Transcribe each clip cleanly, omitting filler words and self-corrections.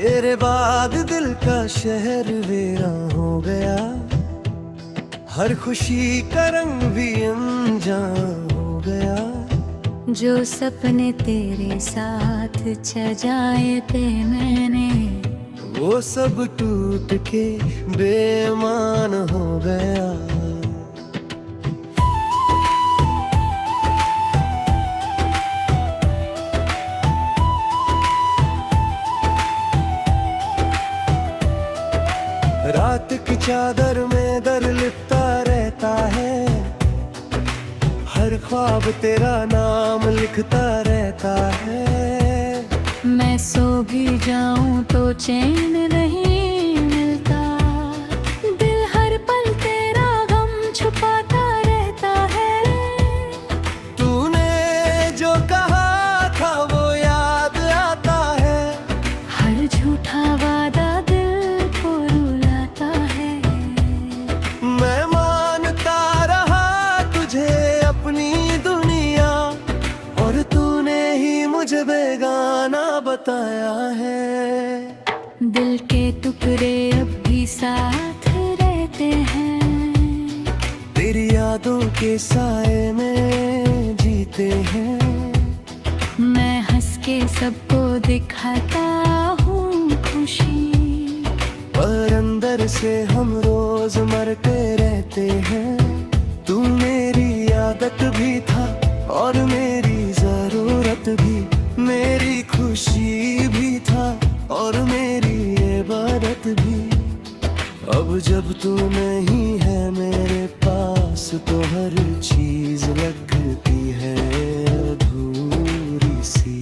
तेरे बाद दिल का शहर वीरान हो गया, हर खुशी का रंग भी अनजान हो गया। जो सपने तेरे साथ सजाए थे मैंने, वो सब टूट के बेईमान हो गया। रात की चादर में दर लिपटा रहता है, हर ख्वाब तेरा नाम लिखता रहता है। मैं सो भी जाऊं तो चैन नहीं मिलता, दिल हर पल तेरा गम छुपाता रहता है। तूने जो कहा था वो याद आता है, हर झूठा वादा दिल को रुलाता है। मैं मानता रहा तुझे अपनी दुनिया, और तूने ही मुझे बेगाना बताया है। दिल के टुकड़े अब भी साथ रहते हैं, तेरी यादों के साए में जीते हैं। मैं हंस के सबको दिखाता हूँ खुशी, पर अंदर से हम रोज मरते रहते हैं। तू मेरी आदत भी था और मेरी जरूरत भी, मेरी खुशी भी था और मेरी इबादत भी। अब जब तू नहीं है मेरे पास तो हर चीज लगती है अधूरी सी।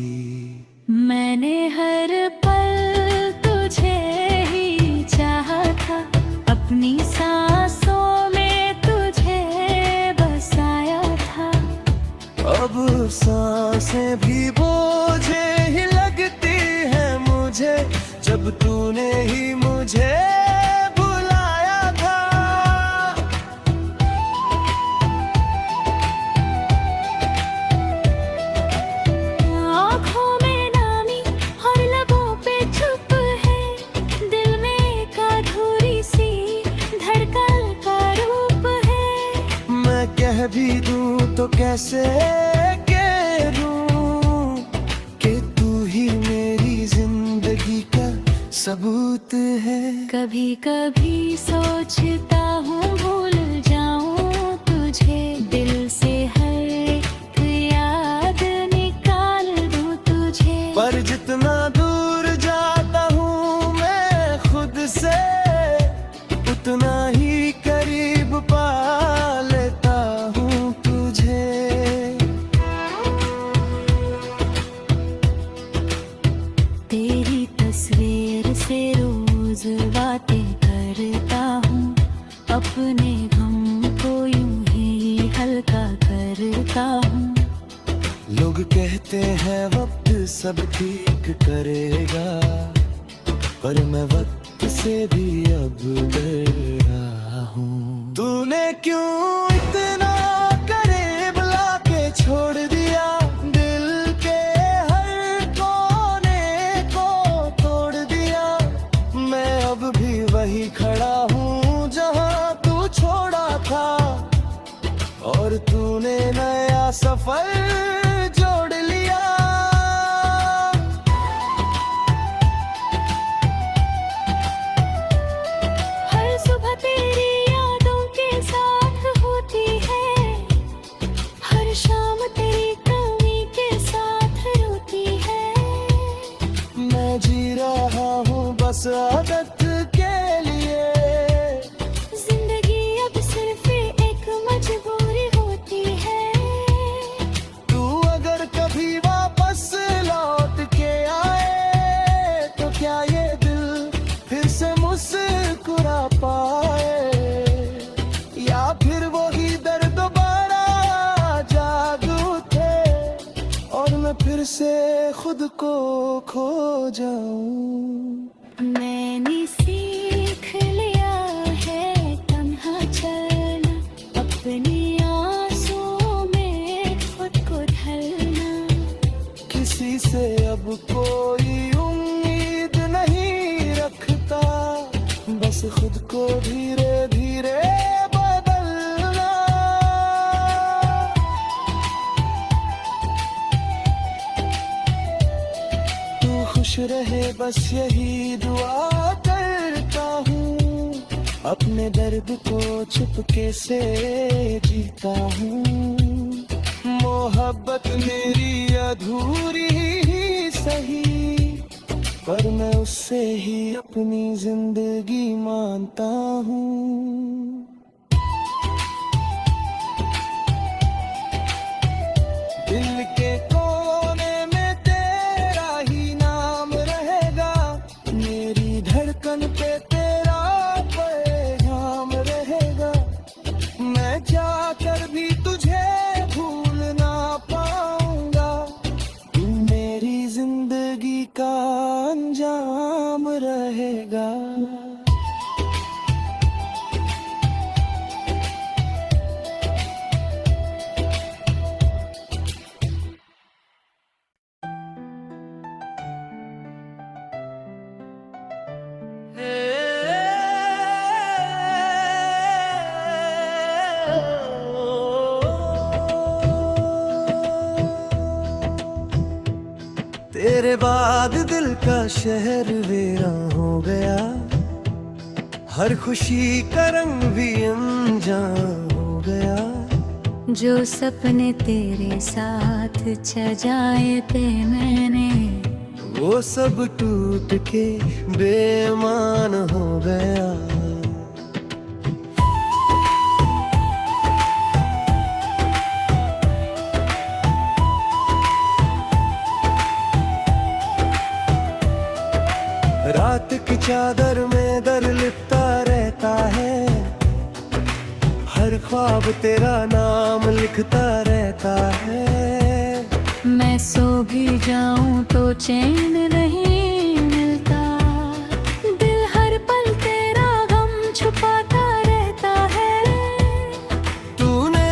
मैंने हर पल तुझे ही चाहा था, अपनी सांसों में तुझे बसाया था। अब सांसें भी बोझे ही लगती है मुझे, जब तूने ही मुझे बुलाया था। आँखों में नामी और लबों पे चुप है, दिल में एक अधूरी सी धड़कन का रूप है। मैं कह भी दूं तो कैसे कह दूं कि तू ही मेरी जिंदगी का सबूत है। कभी कभी सोचता हूँ भूल जाऊँ तुझे, दिल से हर एक याद निकाल दूँ तुझे। पर जितना दूर जाता हूँ मैं खुद से, उतना ही करीब पा लेता हूँ तुझे। तेरी तस्वीर से रोज बातें करता हूँ, अपने गम को यूं ही हल्का करता हूँ। लोग कहते हैं वक्त सब ठीक करेगा, पर मैं वक्त से भी अब डर रहा हूँ। तूने क्यों इतना करीब लाके छोड़ दिया, दिल के हर कोने को तोड़ दिया। मैं अब भी वही खड़ा हूँ जहाँ तू छोड़ा था, और तूने नया सफर जोड़ लिया। हर सुबह तेरी यादों के साथ होती है, हर शाम तेरी कमी के साथ रोती है। मैं जी रहा हूँ बस आदत के लिए, जिंदगी अब सिर्फ एक मजबूरी होती है। तू अगर कभी वापस लौट के आए तो क्या ये दिल फिर से मुस्कुरा पाए, या फिर वही दर्द दोबारा जाग उठे और मैं फिर से खुद को खो जाऊं। मैंने सीख लिया है तन्हा चलना, अपनी आंसुओं में खुद को ढलना। किसी से अब कोई उम्मीद नहीं खुद को धीरे धीरे बदलना। तू खुश रहे बस यही दुआ करता हूँ, अपने दर्द को चुपके से जीता हूँ। मोहब्बत मेरी अधूरी ही सही, पर मैं उससे ही अपनी जिंदगी मानता हूँ। दिल के कोने में तेरा ही नाम रहेगा, मेरी धड़कन पे तेरा पैगाम रहेगा। मैं जाकर भी तुझे भूल ना पाऊंगा, तू मेरी जिंदगी का अंजाम रहेगा। तेरे बाद दिल का शहर वीरान हो गया, हर खुशी का रंग भी अनजान हो गया। जो सपने तेरे साथ सजाए थे मैंने, वो सब टूट के बेईमान हो गया। रात की चादर में दर लिपटा रहता है, हर ख्वाब तेरा नाम लिखता रहता है। मैं सो भी जाऊं तो चैन नहीं मिलता, दिल हर पल तेरा गम छुपाता रहता है। तूने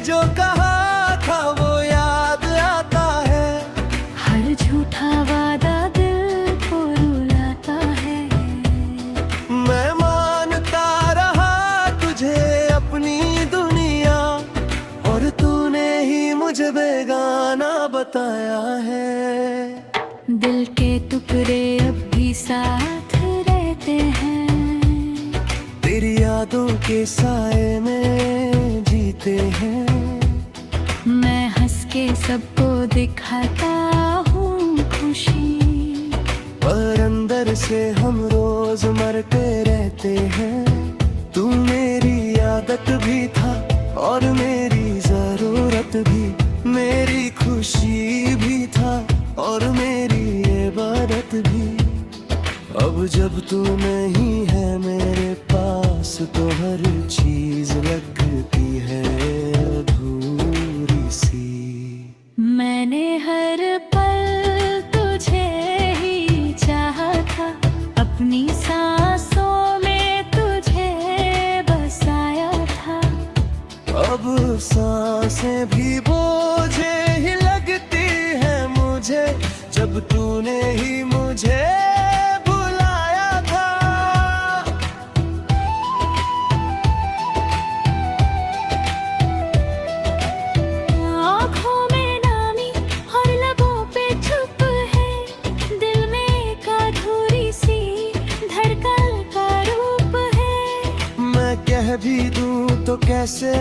जो कहा था वो याद आता है, हर झूठा वादा दिल को रुलाता है। मैं मानता रहा तुझे अपनी दुनिया, और तूने ही मुझे बेगाना बताया है। दिल के टुकड़े अब भी साथ रहते हैं, तेरी यादों के साए में जीते हैं। मैं हंस के सबको दिखाता हूँ खुशी, पर अंदर से हम रोज मरते रहते हैं। तू मेरी आदत भी था और मेरी जरूरत भी, मेरी खुशी भी था और मेरी इबादत भी। अब जब तू नहीं है मेरे पास तो हर चीज लगती है अधूरी सी। मैंने हर पल तुझे ही चाहा था, अपनी सांसों में तुझे बसाया था। अब सांसें भी बोझे ही लगती है मुझे, जब तूने ही मुझे बुलाया था। आँखों में नामी और लबों पे चुप है, दिल में एक अधूरी सी धड़कन का रूप है। मैं कह भी दूं तो कैसे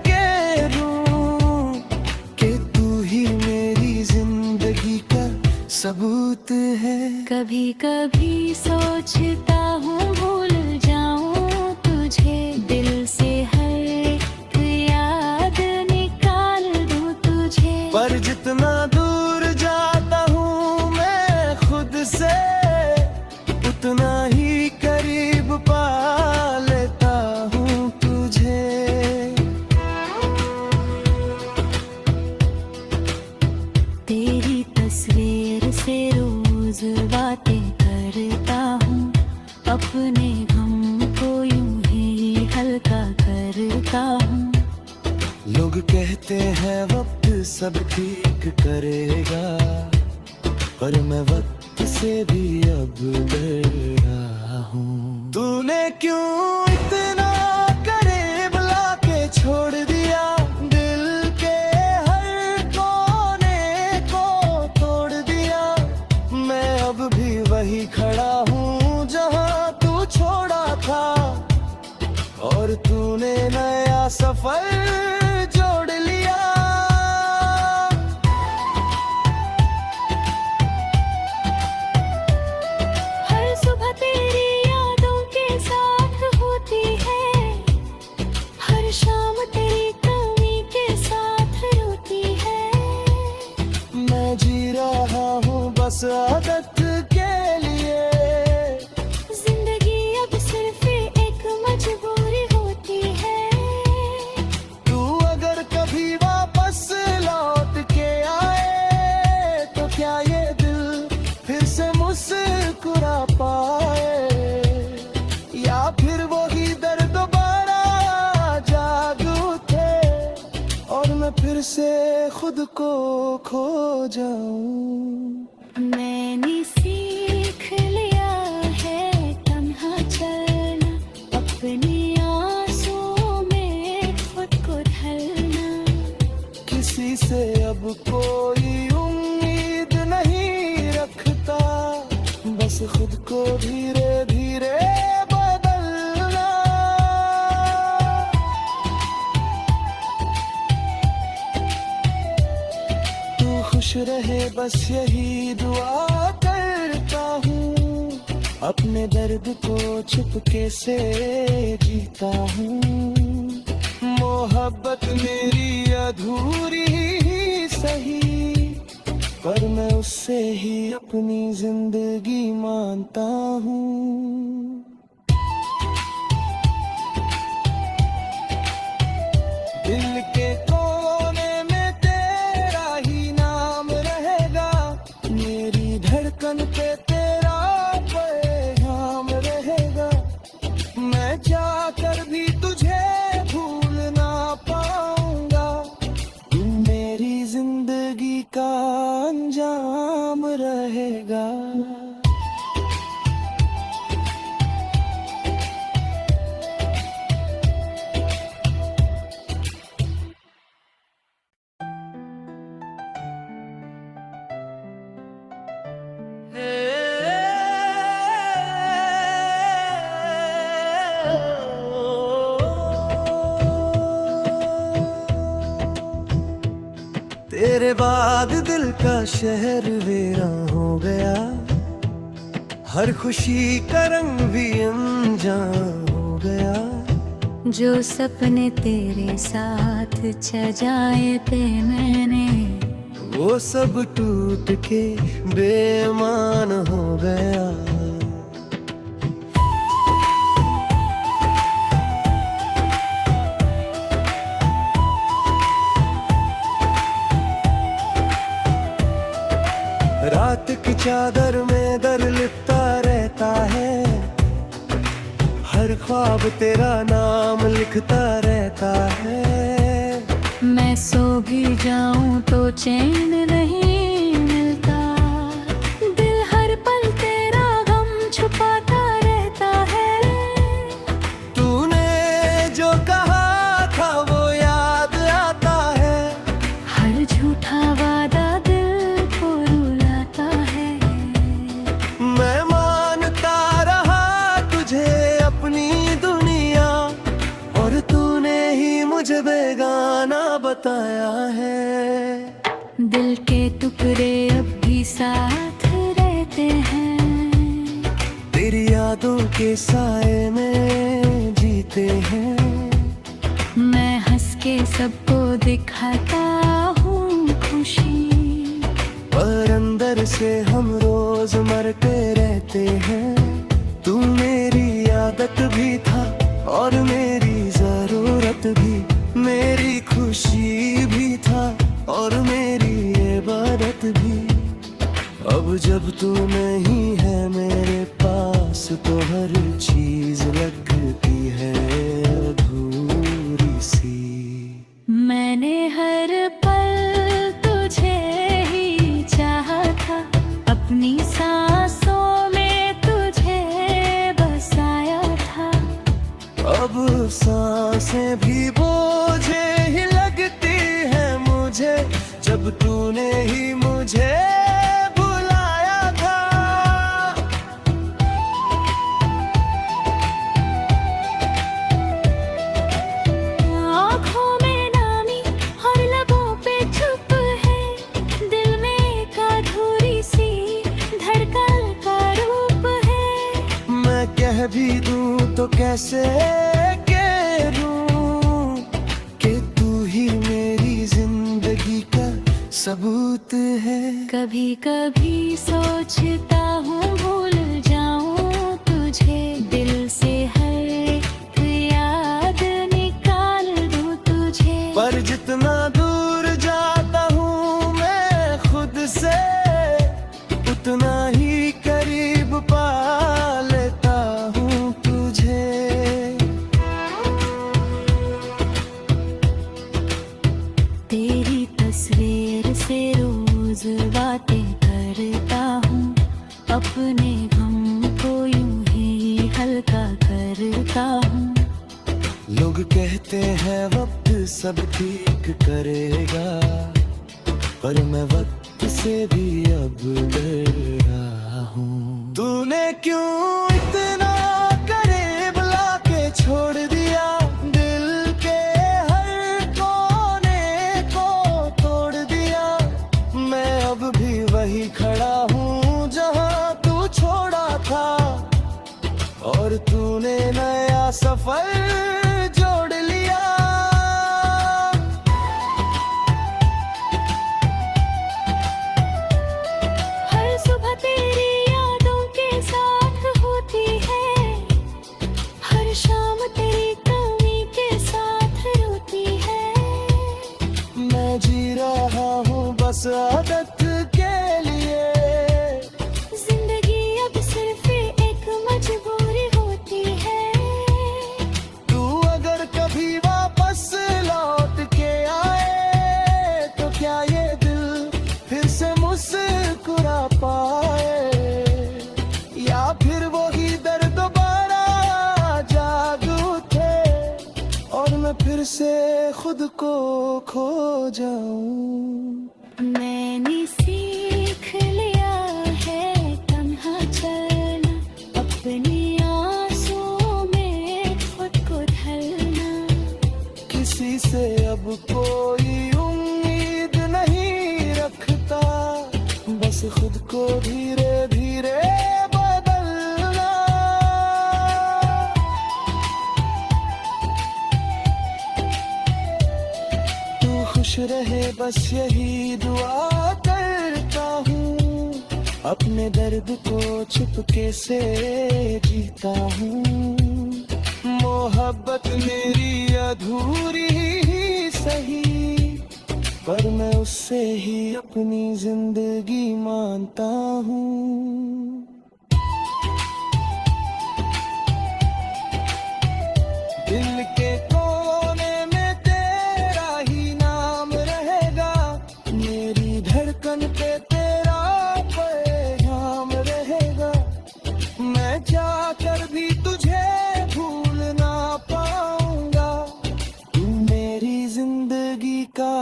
कह दूं कि तू ही मेरी जिंदगी का सबूत है। कभी कभी सोचता हूँ भूल जाऊँ तुझे, दिल से हर एक याद निकाल दूँ तुझे। पर जितना दूर जाता हूँ मैं खुद से, उतना ही करीब पा लेता हूँ तुझे। तेरी तस्वीर से रोज बातें करता हूँ, अपने गम को यूं ही हल्का करता हूँ। लोग कहते हैं वक्त सब ठीक करेगा, पर मैं वक्त से भी अब डर रहा हूँ। तूने क्यों इतना करीब लाके छोड़ दिया, दिल के हर कोने को तोड़ दिया। मैं अब भी वही खड़ा हूँ जहाँ तू छोड़ा था, और तूने नया सफर जोड़ लिया। हर सुबह तेरी यादों के साथ होती है, हर शाम तेरी कमी के साथ रोती है। मैं जी रहा हूँ बस आदत के लिए, जिंदगी अब सिर्फ एक मजबूरी होती है। तू अगर कभी वापस लौट के आए तो क्या ये दिल फिर से मुस्कुरा पाए, या फिर वही दर्द दोबारा जाग उठे और मैं फिर से खुद को खो जाऊं। मैंने सीख लिया है तन्हा चलना, अपनी आंसुओं में खुद को ढलना। किसी से अब कोई उम्मीद नहीं रखता, बस खुद को धीरे धीरे बदलना। तू खुश रहे बस यही दुआ करता हूँ, अपने दर्द को चुपके से जीता हूँ। मोहब्बत मेरी अधूरी ही सही, पर मैं उससे ही अपनी जिंदगी मानता हूँ। दिल के कोने में तेरा ही नाम रहेगा, मेरी धड़कन पे तेरा पैगाम रहेगा। मैं चाहकर भी तुझे भूल ना पाऊंगा, तू मेरी जिंदगी का अंजाम रहेगा। तेरे बाद दिल का शहर वीरान हो गया, हर खुशी का रंग भी अनजान हो गया। जो सपने तेरे साथ सजाए थे मैंने, वो सब टूट के बेईमान हो गया। रात की चादर में दर लिपटा रहता है, हर ख्वाब तेरा नाम लिखता रहता है। मैं सो भी जाऊं तो चैन नहीं मिलता, दिल हर पल तेरा गम छुपाता रहता है। तूने जो कहा था वो याद आता है, हर झूठा वादा दिल को रुलाता है। मैं मानता रहा तुझे अपनी दुनिया, और तूने ही मुझे बेगाना बताया है। दिल के टुकड़े अब भी साथ रहते हैं, तेरी यादों के साए में जीते हैं। मैं हंस के सबको दिखाता हूँ खुशी, पर अंदर से हम रोज मरते रहते हैं। तू मेरी आदत भी था और मेरी जरूरत भी, मेरी खुशी भी था और मेरी इबादत भी। अब जब तू नहीं है मेरे पास तो हर चीज लगती है अधूरी सी। मैंने हर पल तुझे ही चाहा था, अपनी सांस सांसें भी बोझे ही लगती है मुझे, जब तूने ही मुझे बुलाया था। आँखों में नामी और लबों पे चुप है, दिल में एक अधूरी सी धड़कन का रूप है। मैं कह भी दूं तो कैसे कह दूं कि तू ही मेरी जिंदगी का सबूत है। कभी कभी सोचता हूँ भूल जाऊँ तुझे, दिल से हर एक याद निकाल दूँ तुझे। पर जितना दूर जाता हूँ मैं खुद से, उतना ही करीब पा लेता हूँ तुझे। तेरी तस्वीर से रोज बातें करता हूँ, अपने गम को यूं ही हल्का करता हूँ। लोग कहते हैं वक्त सब ठीक करेगा, पर मैं वक्त से भी अब डर रहा हूँ। तूने क्यों इतना करीब लाके छोड़ दिया, दिल के हर कोने को तोड़ दिया। मैं अब भी वही खड़ा हूँ जहाँ तू छोड़ा था, और तूने नया सफर जोड़ लिया। हर सुबह तेरी यादों के साथ होती है, हर शाम तेरी कमी के साथ रोती है। मैं जी रहा हूँ बस आदत के लिए, जिंदगी अब सिर्फ एक मजबूरी होती है। तू अगर कभी वापस लौट के आए तो क्या ये दिल फिर से मुस्कुरा पाए, या फिर वही दर्द दोबारा जाग उठे और मैं फिर से खुद को खो जाऊं। मैंने सीख लिया है तन्हा चलना, अपनी आंसुओं में खुद को ढलना। किसी से अब कोई उम्मीद नहीं रखता, बस खुद को धीरे धीरे बदलना। तू खुश रहे बस यही दुआ करता हूँ, अपने दर्द को चुपके से जीता हूँ। मोहब्बत मेरी अधूरी ही सही, पर मैं उससे ही अपनी जिंदगी मानता हूँ। दिल के कोने में तेरा ही नाम रहेगा, मेरी धड़कन पे तेरा पैगाम रहेगा। मैं जाकर भी तुझे भूल ना पाऊंगा, तू मेरी जिंदगी का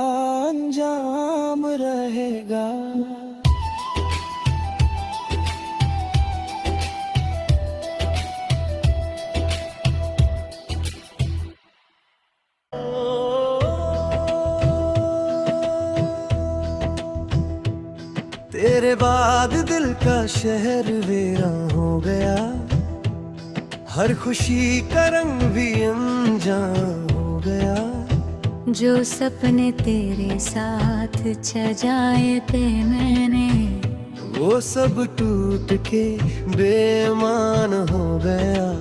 अंजाम रहेगा। तेरे बाद दिल का शहर वीरान हो गया, हर खुशी का रंग भी अनजान हो गया। जो सपने तेरे साथ सजाए थे मैंने, वो सब टूट के बेईमान हो गया।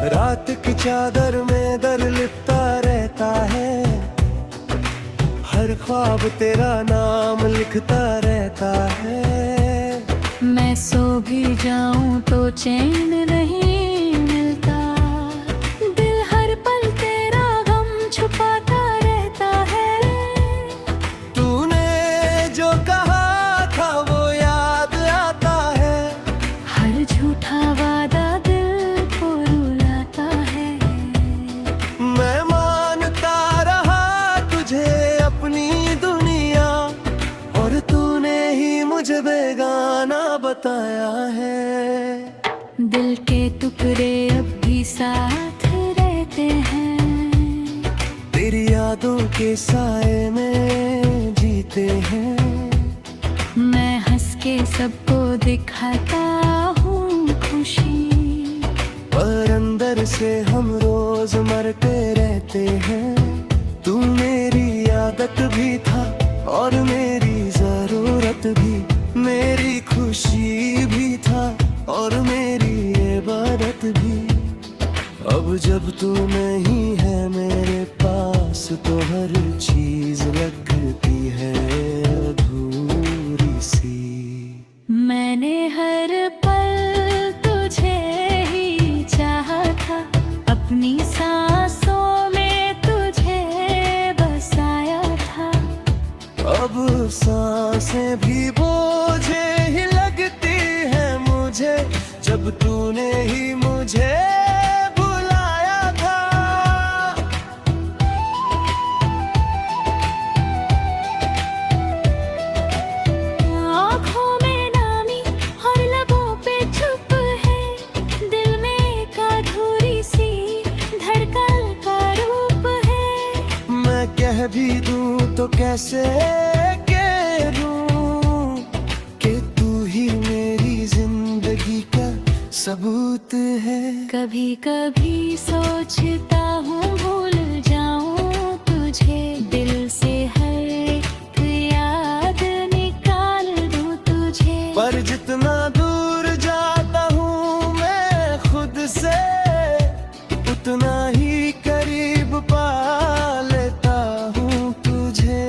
रात की चादर में दर लिपटा रहता है, हर ख्वाब तेरा नाम लिखता रहता है। मैं सो भी जाऊं तो चैन नहीं मिलता, दिल हर पल तेरा गम छुपाता रहता है। यादों के साए में जीते हैं। मैं हंस के सबको दिखाता हूँ खुशी, पर अंदर से हम रोज मरते रहते हैं। तू मेरी आदत भी था और मेरी जरूरत भी, मेरी खुशी भी था और मेरी इबादत भी। अब जब तू नहीं है मेरे पास तो हर चीज लगती है अधूरी सी। मैंने हर पल तुझे ही चाहा था, अपनी सांसों में तुझे बसाया था। अब सांसें भी बोझे ही लगती है मुझे, जब तूने ही मुझे बुलाया था। आँखों में नामी और लबों पे चुप है, दिल में एक अधूरी सी धड़कन का रूप है। मैं कह भी दूं तो कैसे कह दूं कि तू ही मेरी जिंदगी का सबूत है। कभी कभी सोचता हूँ भूल जाऊँ तुझे, दिल से हर एक याद निकाल दूँ तुझे। पर जितना दूर जाता हूँ मैं खुद से, उतना ही करीब पा लेता हूँ तुझे।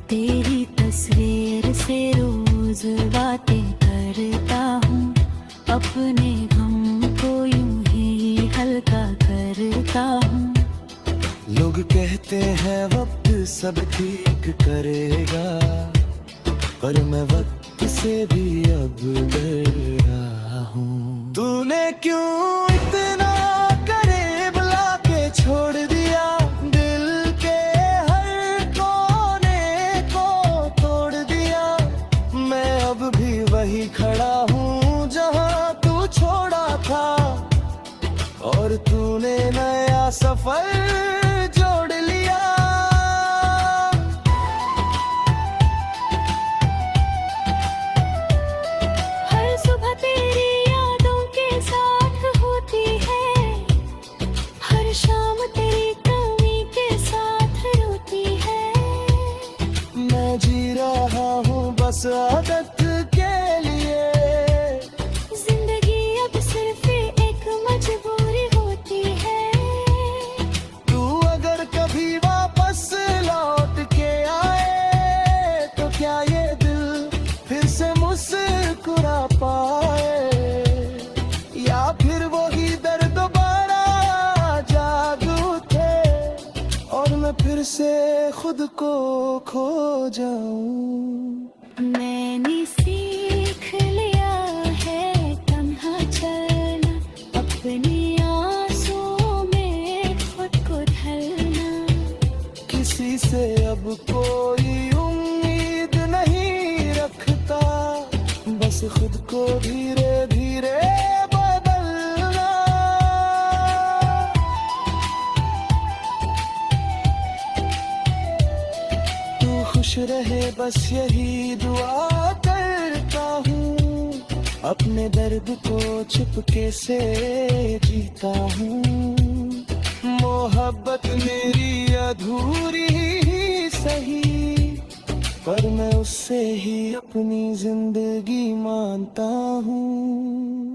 तेरी तस्वीर से रोज बातें करता हूँ, अपने गम को यूं ही हल्का करता हूँ। लोग कहते हैं वक्त सब ठीक करेगा, पर मैं वक्त से भी अब डर रहा हूँ। तूने क्यों इतना करीब लाके छोड़ दिया, दिल के हर कोने को तोड़ दिया। मैं अब भी वही खड़ा हूँ जहाँ तू छोड़ा था, और तूने नया सफर जोड़ लिया। हर सुबह तेरी यादों के साथ होती है, हर शाम तेरी कमी के साथ रोती है। मैं जी रहा हूँ बस आदत के लिए, जिंदगी अब सिर्फ एक मजबूरी होती है। तू अगर कभी वापस लौट के आए तो क्या ये दिल फिर से मुस्कुरा पाए, या फिर वही दर्द दोबारा जाग उठे और मैं फिर से खुद को खो जाऊं। मैंने सीख लिया है तन्हा चलना, अपनी आंसुओं में खुद को ढलना। किसी से अब कोई उम्मीद नहीं रखता, बस खुद को धीरे धीरे बदलना। तू खुश रहे बस यही दुआ करता हूँ, अपने दर्द को चुपके से जीता हूँ। मोहब्बत मेरी अधूरी ही सही, पर मैं उससे ही अपनी जिंदगी मानता हूँ।